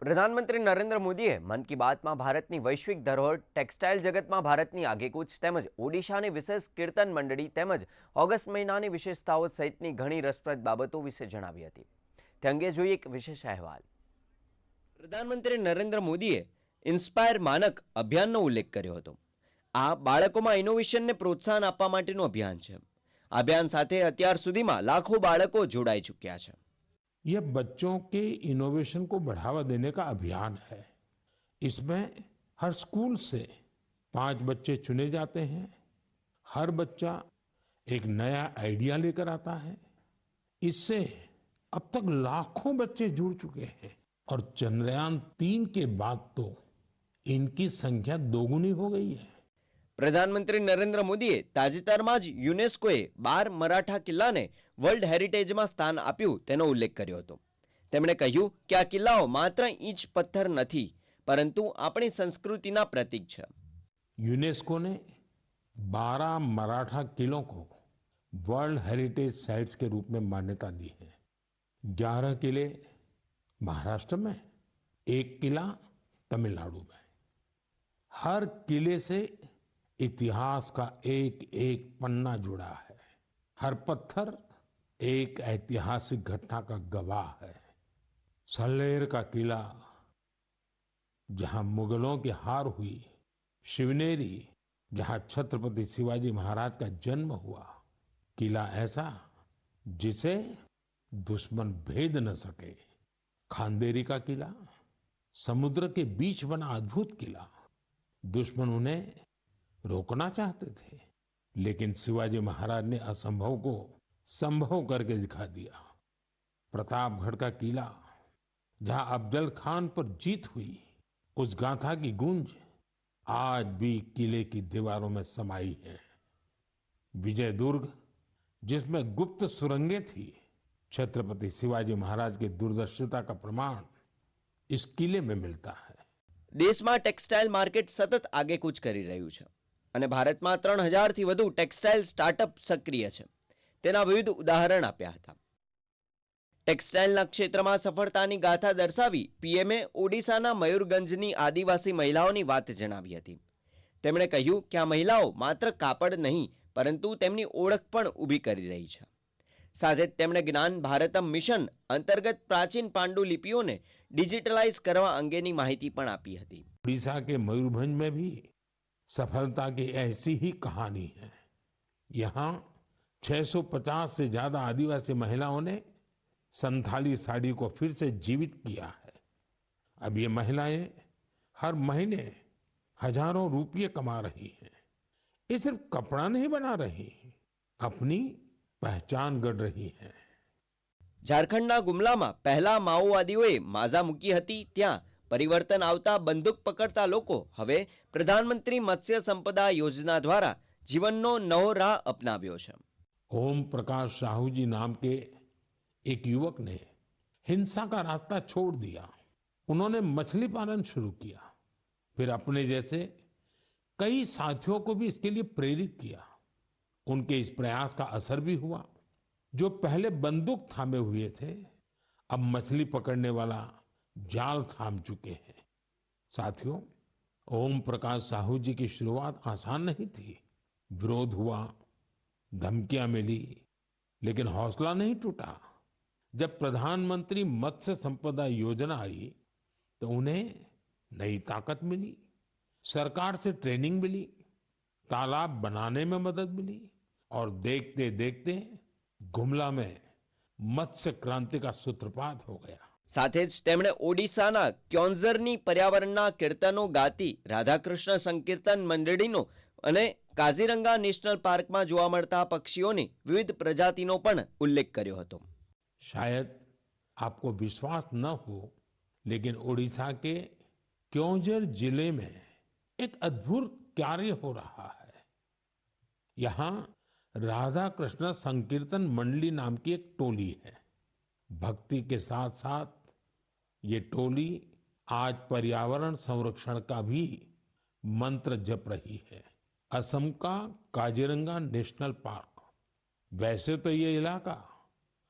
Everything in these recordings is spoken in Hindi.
પ્રધાનમંત્રી નરેન્દ્ર મોદીએ મન કી બાતમાં ભારતની વૈશ્વિક ધરોહર ટેક્સટાઇલ જગતમાં ભારતની આગેકૂચ તેમજ ઓડિશાની વિશેષ કીર્તન મંડળી તેમજ ઓગસ્ટ મહિનાની વિશેષતાઓ સહિતની ઘણી રસપ્રદ બાબતો વિશે જણાવી હતી. તે અંગે જોઈએ એક વિશેષ અહેવાલ. પ્રધાનમંત્રી નરેન્દ્ર મોદીએ ઇન્સ્પાયર માનક અભિયાનનો ઉલ્લેખ કર્યો હતો. આ બાળકોમાં ઇનોવેશનને પ્રોત્સાહન આપવા માટેનું અભિયાન છે. અભિયાન સાથે અત્યાર સુધીમાં લાખો બાળકો જોડાઈ ચૂક્યા છે. यह बच्चों के इनोवेशन को बढ़ावा देने का अभियान है। इसमें हर स्कूल से 5 बच्चे चुने जाते हैं। हर बच्चा एक नया आइडिया लेकर आता है। इससे अब तक लाखों बच्चे जुड़ चुके हैं और चंद्रयान 3 के बाद तो इनकी संख्या दोगुनी हो गई है। પ્રધાનમંત્રી નરેન્દ્ર મોદીએ તાજેતરમાં જ યુનેસ્કોએ 12 મરાઠા કિલ્લાને વર્લ્ડ હેરિટેજમાં સ્થાન આપ્યું તેનો ઉલ્લેખ કર્યો હતો. તેમણે કહ્યું કે આ કિલ્લાઓ માત્ર ઈંચ પથ્થર નથી, પરંતુ આપણી સંસ્કૃતિના પ્રતીક છે. यूनेस्को ने 12 मराठा किलों को वर्ल्ड हेरिटेज साइट्स के रूप में मान्यता दी है। 11 किले महाराष्ट्र में, 1 किला तमिलनाडु में। हर किले से इतिहास का एक एक पन्ना जुड़ा है। हर पत्थर एक ऐतिहासिक घटना का गवाह है। सल्लेर का किला जहां मुगलों की हार हुई, शिवनेरी जहां छत्रपति शिवाजी महाराज का जन्म हुआ, किला ऐसा जिसे दुश्मन भेद न सके, खांदेरी का किला समुद्र के बीच बना अद्भुत किला। दुश्मन उन्हें रोकना चाहते थे, लेकिन शिवाजी महाराज ने असंभव को संभव करके दिखा दिया। प्रतापगढ़ का किला जहां अफजल खान पर जीत हुई, उस गाथा की गूंज आज भी किले की दीवारों में समाई है। विजय दुर्ग जिसमें गुप्त सुरंगें थी, छत्रपति शिवाजी महाराज की दूरदर्शिता का प्रमाण इस किले में मिलता है। દેશમાં ટેક્સટાઇલ માર્કેટ સતત આગેકૂચ કરી રહ્યું છે અને ભારતમાં 3000થી વધુ ટેક્સટાઇલ સ્ટાર્ટઅપ સક્રિય છે. તેના વિવિધ ઉદાહરણ આપ્યા હતા. ટેક્સટાઇલના ક્ષેત્રમાં સફળતાની ગાથા દર્શાવી પીએમએ ઓડિશાના મયુરગંજની આદિવાસી મહિલાઓની વાત જણાવી હતી. તેમણે કહ્યું કે આ મહિલાઓ માત્ર કાપડ નહીં, પરંતુ તેમની ઓળખ પણ ઊભી કરી રહી છે. સાથે જ તેમણે જ્ઞાન ભારતમ મિશન અંતર્ગત પ્રાચીન પાંડુલિપિઓને डिजिटलाइज करवा अंगेनी माहिती पण आपी हती. उड़ीसा के मयूरभंज में भी सफलता की ऐसी ही कहानी है। यहाँ 650 से ज्यादा आदिवासी महिलाओं ने संथाली साड़ी को फिर से जीवित किया है। अब ये महिलाएं हर महीने हजारों रुपये कमा रही हैं। ये सिर्फ कपड़ा नहीं बना रही, अपनी पहचान गढ़ रही है। ઝારખંડના ગુમલામાં પહેલા માઓવાદીઓએ માઝા મૂકી હતી, ત્યાં પરિવર્તન આવતા બંદૂક પકડતા લોકો હવે પ્રધાનમંત્રી મત્સ્ય સંપદા યોजना દ્વારા જીવનનો નવો રાહ અપનાવ્યો છે. ओम प्रकाश साहू जी नाम के एक युवक ने हिंसा का रास्ता छोड़ दिया। उन्होंने मछली पालन शुरू किया, फिर अपने जैसे कई साथियों को भी इसके लिए प्रेरित किया। उनके इस प्रयास का असर भी हुआ। जो पहले बंदूक थामे हुए थे, अब मछली पकड़ने वाला जाल थाम चुके हैं। साथियों, ओम प्रकाश साहू जी की शुरुआत आसान नहीं थी। विरोध हुआ, धमकियां मिली, लेकिन हौसला नहीं टूटा। जब प्रधानमंत्री मत्स्य संपदा योजना आई तो उन्हें नई ताकत मिली, सरकार से ट्रेनिंग मिली, तालाब बनाने में मदद मिली और देखते देखते गुमला में मत्स्य क्रांति का सूत्रपात हो गया. સાથે જ તેમણે ઓડિશાના ક્યોંઝરની પર્યાવરણના કીર્તનો ગાતી રાધાકૃષ્ણ સંકીર્તન મંડળીનો અને કાઝીરંગા નેશનલ પાર્કમાં જોવા મળતા પક્ષીઓની વિવિધ પ્રજાતિનો પણ ઉલ્લેખ કર્યો હતો. शायद आपको विश्वास न हो, लेकिन ओडिशा के क्योंझर जिले में एक अद्भुत कार्य हो रहा है। यहाँ राधा कृष्ण संकीर्तन मंडली नाम की एक टोली है। भक्ति के साथ साथ ये टोली आज पर्यावरण संरक्षण का भी मंत्र जप रही है। असम का काजीरंगा नेशनल पार्क, वैसे तो ये इलाका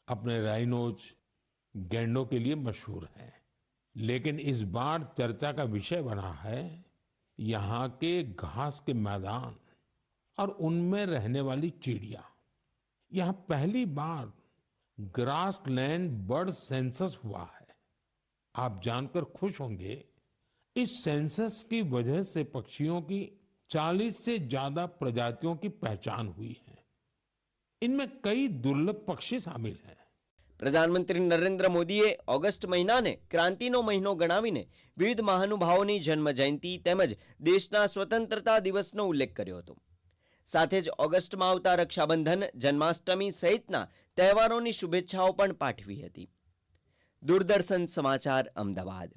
अपने राइनोज, गैंडों के लिए मशहूर है, लेकिन इस बार चर्चा का विषय बना है यहाँ के घास के मैदान और उनमें रहने वाली चिड़िया। यहाँ पहली बार ग्रासलैंड बर्ड सेंसस हुआ है। आप जानकर खुश होंगे, इस सेंसस की वजह से पक्षियों की 40 से ज्यादा प्रजातियों की पहचान हुई है। इनमें कई दुर्लभ पक्षी शामिल हैं। પ્રધાનમંત્રી નરેન્દ્ર મોદીએ ઓગસ્ટ મહિનાને ક્રાંતિનો મહિનો ગણાવીને વિવિધ મહાનુભાવોની જન્મ જયંતિ તેમજ દેશના સ્વતંત્રતા દિવસનો ઉલ્લેખ કર્યો હતો. સાથે જ ઓગસ્ટમાં આવતા રક્ષાબંધન, જન્માષ્ટમી સહિતના તહેવારોની શુભેચ્છાઓ પણ પાઠવી હતી. દૂરદર્શન સમાચાર, અમદાવાદ.